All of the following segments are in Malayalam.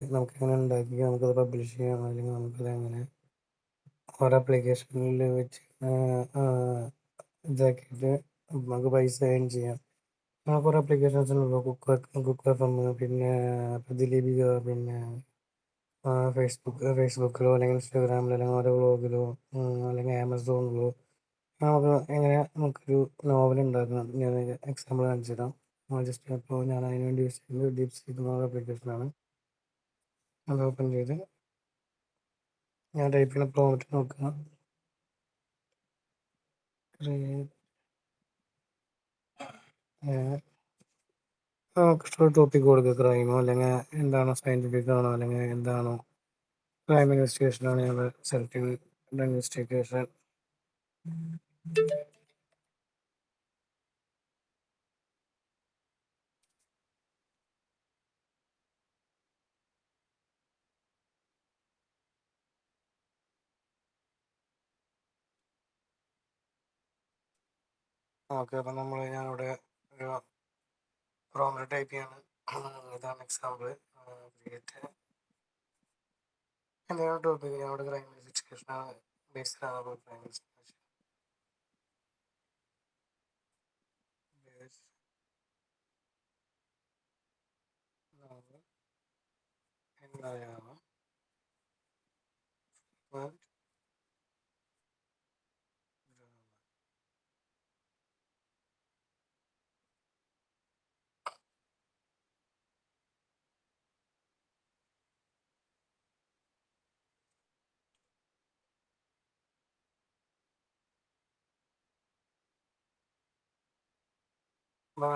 നമുക്കെങ്ങനെ ഉണ്ടാക്കി നമുക്കത് പബ്ലിഷ് ചെയ്യാം, അല്ലെങ്കിൽ നമുക്കത് എങ്ങനെ ഓരോ ആപ്ലിക്കേഷനിൽ വെച്ച് ഇതാക്കിയിട്ട് നമുക്ക് പൈസ ഏൺ ചെയ്യാം. അങ്ങനെ കുറേ ആപ്ലിക്കേഷൻസ് ഉണ്ടല്ലോ, കുക്ക് എഫ് എം, പിന്നെ പ്രതിലിപിക, പിന്നെ ഫേസ്ബുക്കിലോ അല്ലെങ്കിൽ ഇൻസ്റ്റാഗ്രാമിലോ അല്ലെങ്കിൽ ഓരോ വ്ളോഗിലോ അല്ലെങ്കിൽ ആമസോണിലോ നമുക്ക് എങ്ങനെ നമുക്കൊരു നോവൽ ഉണ്ടാക്കണം. ഞാൻ എക്സാമ്പിൾ കാണിച്ചു തരാം. ജസ്റ്റ് അപ്പോൾ ഞാൻ അതിന് വേണ്ടി യൂസ് ചെയ്യുന്നത് ഡീപ്സീക്ക് എന്ന ആപ്ലിക്കേഷനാണ്. അത് ഓപ്പൺ ചെയ്ത് ഞാൻ ടൈപ്പ് ചെയ്യുന്ന പ്രോംപ്റ്റ് നോക്കുക. ക്രിയേറ്റ് നമുക്ക് ഇഷ്ടമുള്ള ടോപ്പിക് കൊടുക്കുക. ക്രൈമോ അല്ലെങ്കിൽ എന്താണോ സയൻറ്റിഫിക് ആണോ അല്ലെങ്കിൽ എന്താണോ ക്രൈം ഇൻവെസ്റ്റിഗേഷൻ ആണ് ഞങ്ങൾ സെലക്ട് ചെയ്യുന്നത്. Investigation okay. അപ്പം ഞാനിവിടെ ഒരു പ്രോംപ്റ്റ് ടൈപ്പ് ചെയ്യാണ്. ഇതാണ് എക്സാമ്പിൾ. ക്രിയേറ്റ് എന്തെങ്കിലും ടോപ്പിക് ഞങ്ങളുടെ ക്രൈം ഇൻവെസ്റ്റിഗേഷൻ ആണ്, ബേസ്ഡ് ആണ്. അപ്പോൾ ക്രൈം ഇൻവെസ്റ്റിഗേഷൻ എന്തായാലും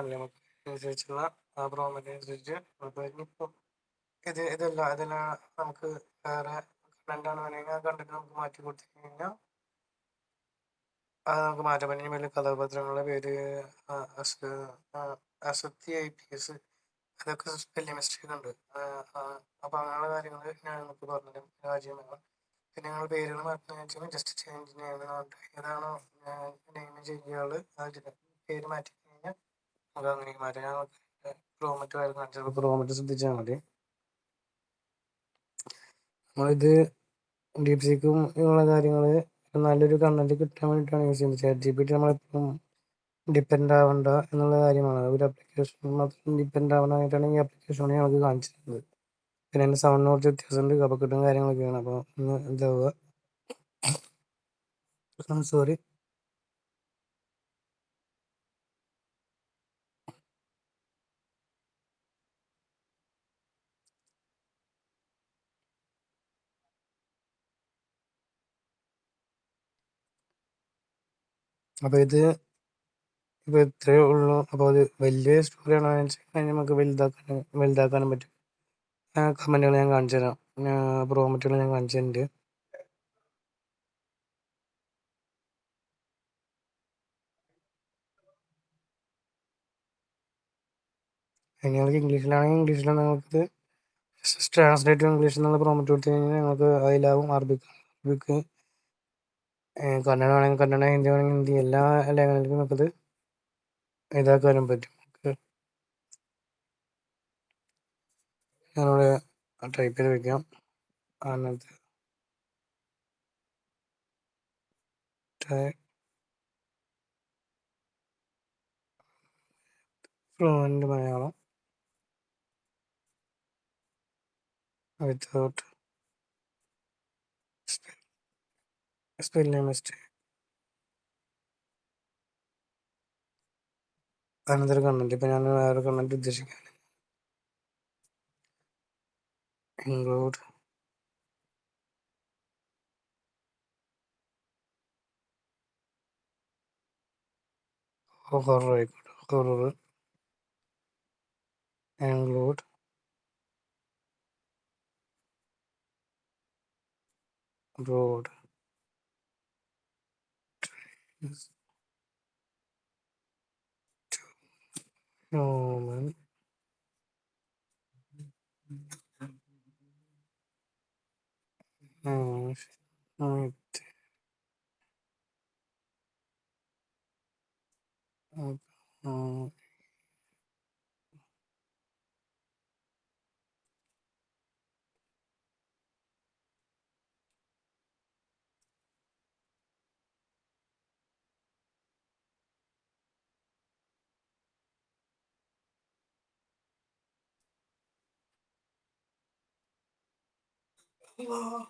അല്ലേ നമുക്ക് അനുസരിച്ചുള്ള ആ പ്രോംപ്റ്റ് അനുസരിച്ച് അപ്പോൾ ഇനിയിപ്പോൾ ഇതെല്ലാം നമുക്ക് വേറെ കണ്ടന്റ് വേണമെങ്കിൽ ആ കണ്ടന്റ് നമുക്ക് മാറ്റി കൊടുത്തു കഴിഞ്ഞാൽ അത് നമുക്ക് മാറ്റാൻ പറ്റും. ഇനി കഥാപാത്രങ്ങളുടെ പേര് അസത്തി IPS, അതൊക്കെ സ്പെല്ലിംഗ് മിസ്റ്റേക്ക് ഉണ്ട്. അപ്പോൾ അങ്ങനെയുള്ള കാര്യങ്ങൾ ഞാൻ നിങ്ങൾക്ക് പറഞ്ഞുതരാം. രാജ്യം പിന്നെ ഞങ്ങൾ പേരുകൾ മാറ്റുന്നത് വെച്ചാൽ ജസ്റ്റ് ചേഞ്ച് ചെയ്യുന്നത്. ഏതാണോ നെയിം ചേഞ്ച് ചെയ്യാള് ആ പേര് മാറ്റി കഴിഞ്ഞാൽ അത് അങ്ങനെ മാറ്റാം. ഞാൻ പ്രോമറ്റ് വരെ കാണിച്ചത് പ്രോമറ്റ് ശ്രദ്ധിച്ചാൽ മതി. നമ്മളിത് ഡീപ്സീക്കും ഉള്ള കാര്യങ്ങൾ നല്ലൊരു കണ്ടന്റ് കിട്ടാൻ വേണ്ടിയിട്ടാണ് യൂസ് ചെയ്യുന്നത്. ChatGPT നമ്മളെപ്പോഴും ഡിപ്പെൻഡ് ആവണ്ട എന്നുള്ള കാര്യമാണ്. ഒരു ആപ്ലിക്കേഷൻ മാത്രം ഡിപ്പെൻഡ് ആവണമായിട്ടാണ് ഈ ആപ്ലിക്കേഷൻ ഞങ്ങൾക്ക് കാണിച്ചു തരുന്നത്. പിന്നെ എൻ്റെ സൗണ്ടിന് കുറച്ച് വ്യത്യാസമുണ്ട്, കപക്കെട്ടും കാര്യങ്ങളൊക്കെയാണ്. അപ്പോൾ ഒന്ന് ഇതാവുക, സോറി. അപ്പോൾ ഇപ്പോൾ ഇത്രയേ ഉള്ളൂ. അപ്പോൾ അത് വലിയ സ്റ്റോറിയാണോ വെച്ച് കഴിഞ്ഞാൽ നമുക്ക് വലുതാക്കാനും പറ്റും. കമൻറ്റുകൾ ഞാൻ കാണിച്ചു തരാം, പ്രോമറ്റുകൾ ഞാൻ കാണിച്ചു തരുന്നുണ്ട്. നിങ്ങൾക്ക് ഇംഗ്ലീഷിലാണെങ്കിൽ ഇംഗ്ലീഷിലാണ്. നിങ്ങൾക്ക് ട്രാൻസ്ലേറ്റ് ടു ഇംഗ്ലീഷ് എന്നുള്ള പ്രോമറ്റ് കൊടുത്തു കഴിഞ്ഞാൽ നിങ്ങൾക്ക് അതിലാവും. അറബിക്ക് കന്നഡ വേണമെങ്കിൽ കന്നഡ, ഹിന്ദി വേണമെങ്കിൽ ഹിന്ദി, എല്ലാ ലാംഗ്വേജിലും നമുക്കത് ഇതാക്കാനും പറ്റും. ഞാനിവിടെ ടൈപ്പ് ചെയ്ത് വയ്ക്കാം. അതിനകത്ത് fluent Malayalam without spelling mistake. അങ്ങനത്തെ ഒരു കണ്ടന്റ് ഇപ്പം ഞാൻ വേറെ കണ്ടന്റ് ഉദ്ദേശിക്കുകയാണ്. ഇൻക്ലൂഡ് ഹൊറർ ആയിക്കോട്ടെ. ഹൊറർ ഇൻക്ലൂഡ് ബ്രോഡ് ഹ്യൂമൻ അപ്പം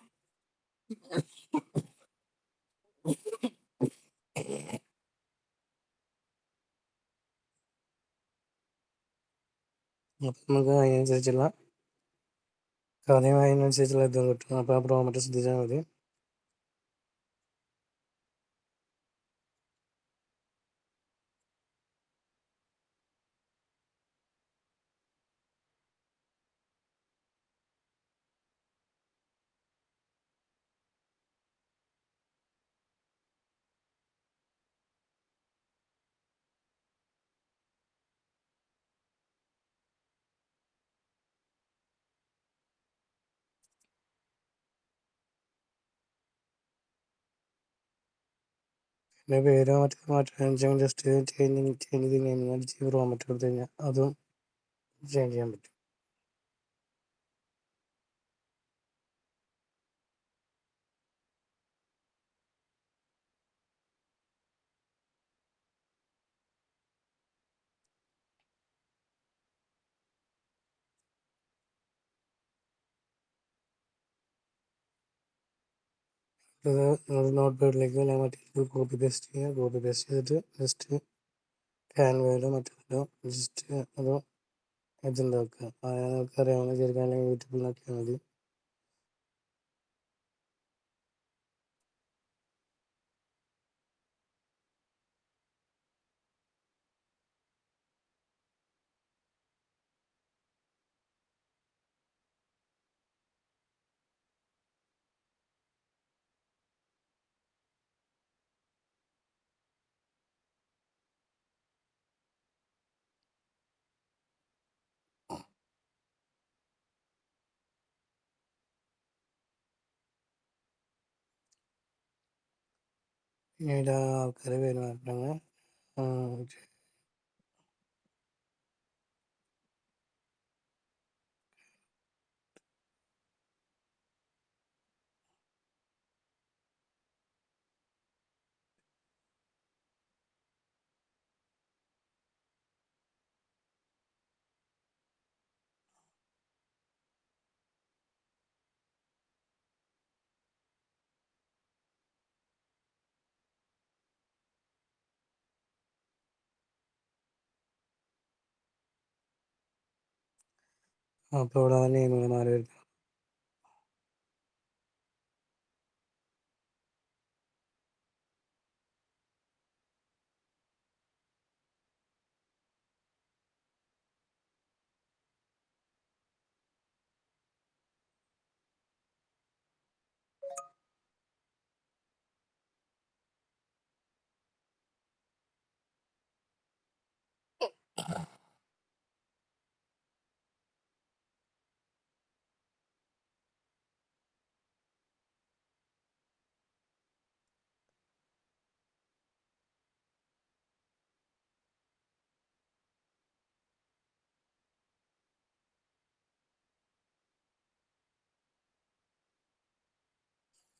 നമുക്ക് അതിനനുസരിച്ചുള്ള കഥയും അതിനനുസരിച്ചുള്ള ഇതും കിട്ടും. അപ്പോൾ ആ പ്രോമറ്റ് ശ്രദ്ധിച്ചാൽ മതി. പിന്നെ പേരോ മറ്റോ മാറ്റാൻ ജസ്റ്റ് ചേഞ്ച് ചെയ്ത് കഴിഞ്ഞാൽ പ്രോമറ്റ് കൊടുത്തു കഴിഞ്ഞാൽ അതും ചേഞ്ച് ചെയ്യാൻ പറ്റും. അത് നോട്ട് പാഡിലേക്ക് ഞാൻ മറ്റേ കോപ്പി പേസ്റ്റ് ചെയ്യുക. കോപ്പി പേസ്റ്റ് ചെയ്തിട്ട് ജസ്റ്റ് ക്യാൻവയിലോ മറ്റേതിലോ ജസ്റ്റ് അതോ ഇതുണ്ടാക്കുക. നമുക്ക് അറിയാവുന്ന ചെറുക്കാൻ അല്ലെങ്കിൽ യൂട്യൂബിൽ നോക്കിയാൽ മതി. പിന്നീട് ആൾക്കാരെ പേര് മാറ്റണങ്ങൾ അപ്പോൾ ഇവിടെ നെയിമുകൾ മാറി വരും.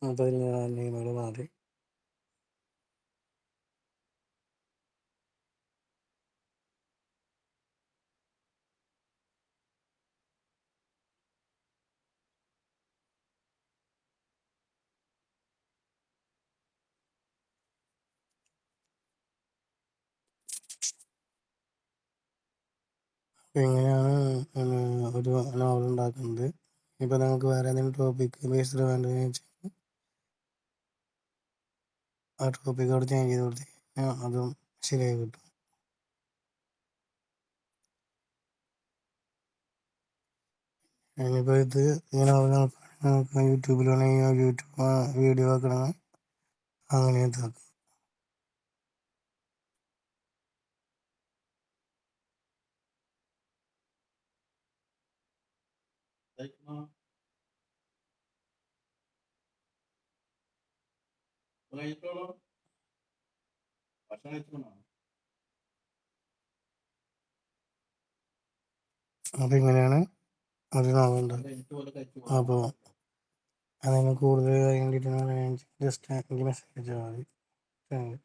അപ്പോൾ ഇതിൽ നെയിമുകൾ മാറി. അപ്പോൾ ഇങ്ങനെയാണ് ഒരു നോവൽ ഉണ്ടാക്കുന്നത്. ഇപ്പോൾ നിങ്ങൾക്ക് വേറെ ഏതെങ്കിലും ടോപ്പിക്ക് ബേസ്ഡ് വേണ്ടതെന്ന് വെച്ചാൽ ആ ടോപ്പിക്ക് അവിടെ ചേഞ്ച് ചെയ്ത് കൊടുത്ത് കഴിഞ്ഞാൽ അതും ശരിയായി കിട്ടും. ഇനിയിപ്പോൾ ഇത് ഇങ്ങനെ നമുക്ക് യൂട്യൂബിലാണെങ്കിൽ യൂട്യൂബ് വീഡിയോ ആക്കണമെങ്കിൽ അങ്ങനെ ഇതാക്കും. അപ്പോൾ ഇങ്ങനെയാണ് ഒരു നോവൽ ഉണ്ടാക്കുക. അപ്പോൾ അതിന് കൂടുതൽ കാര്യം കിട്ടണമെങ്കിൽ ജസ്റ്റ് എനിക്ക് മെസ്സേജ് അയച്ചാൽ മതി. Thank you.